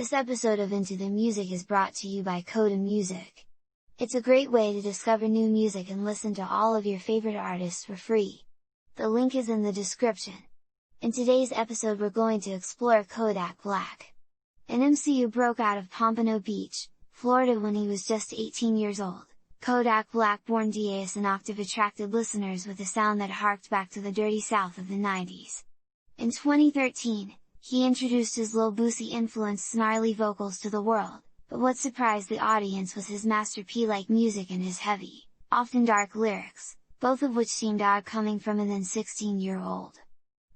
This episode of Into the Music is brought to you by Kodak Music. It's a great way to discover new music and listen to all of your favorite artists for free. The link is in the description. In today's episode we're going to explore Kodak Black. An MC who broke out of Pompano Beach, Florida when he was just 18 years old, Kodak Black, born Dieuson Octave, attracted listeners with a sound that harked back to the dirty south of the 90s. In 2013, he introduced his Lil Boosie influenced snarly vocals to the world, but what surprised the audience was his Master P-like music and his heavy, often dark lyrics, both of which seemed odd coming from an then 16-year-old.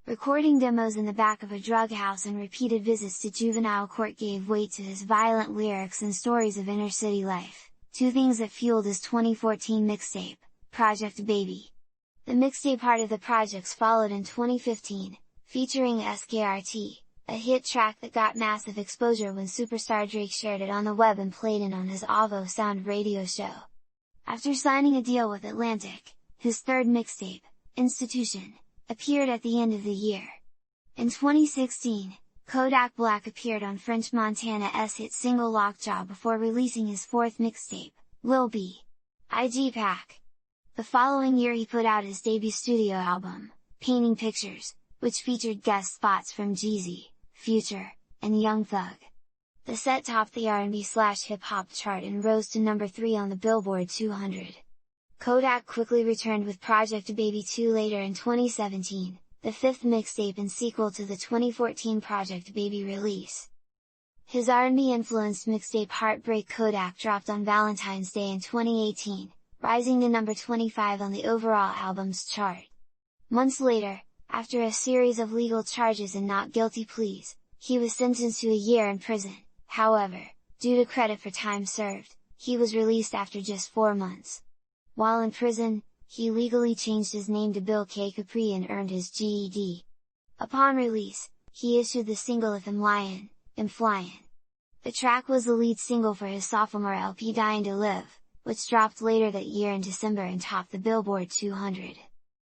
Recording demos in the back of a drug house and repeated visits to juvenile court gave weight to his violent lyrics and stories of inner-city life, two things that fueled his 2014 mixtape, Project Baby. The mixtape part of the projects followed in 2015, featuring SKRT, a hit track that got massive exposure when superstar Drake shared it on the web and played it on his OVO Sound Radio show. After signing a deal with Atlantic, his third mixtape, Institution, appeared at the end of the year. In 2016, Kodak Black appeared on French Montana's hit single Lockjaw before releasing his fourth mixtape, Lil B.I.G. Pack. The following year he put out his debut studio album, Painting Pictures, which featured guest spots from Jeezy, Future, and Young Thug. The set topped the R&B/hip-hop chart and rose to number 3 on the Billboard 200. Kodak quickly returned with Project Baby 2 later in 2017, the fifth mixtape and sequel to the 2014 Project Baby release. His R&B-influenced mixtape Heartbreak Kodak dropped on Valentine's Day in 2018, rising to number 25 on the overall albums chart. Months later, after a series of legal charges and not guilty pleas, he was sentenced to a year in prison. However, due to credit for time served, he was released after just 4 months. While in prison, he legally changed his name to Bill K. Capri and earned his GED. Upon release, he issued the single If I'm Lyin', I'm Flyin'. The track was the lead single for his sophomore LP Dying to Live, which dropped later that year in December and topped the Billboard 200.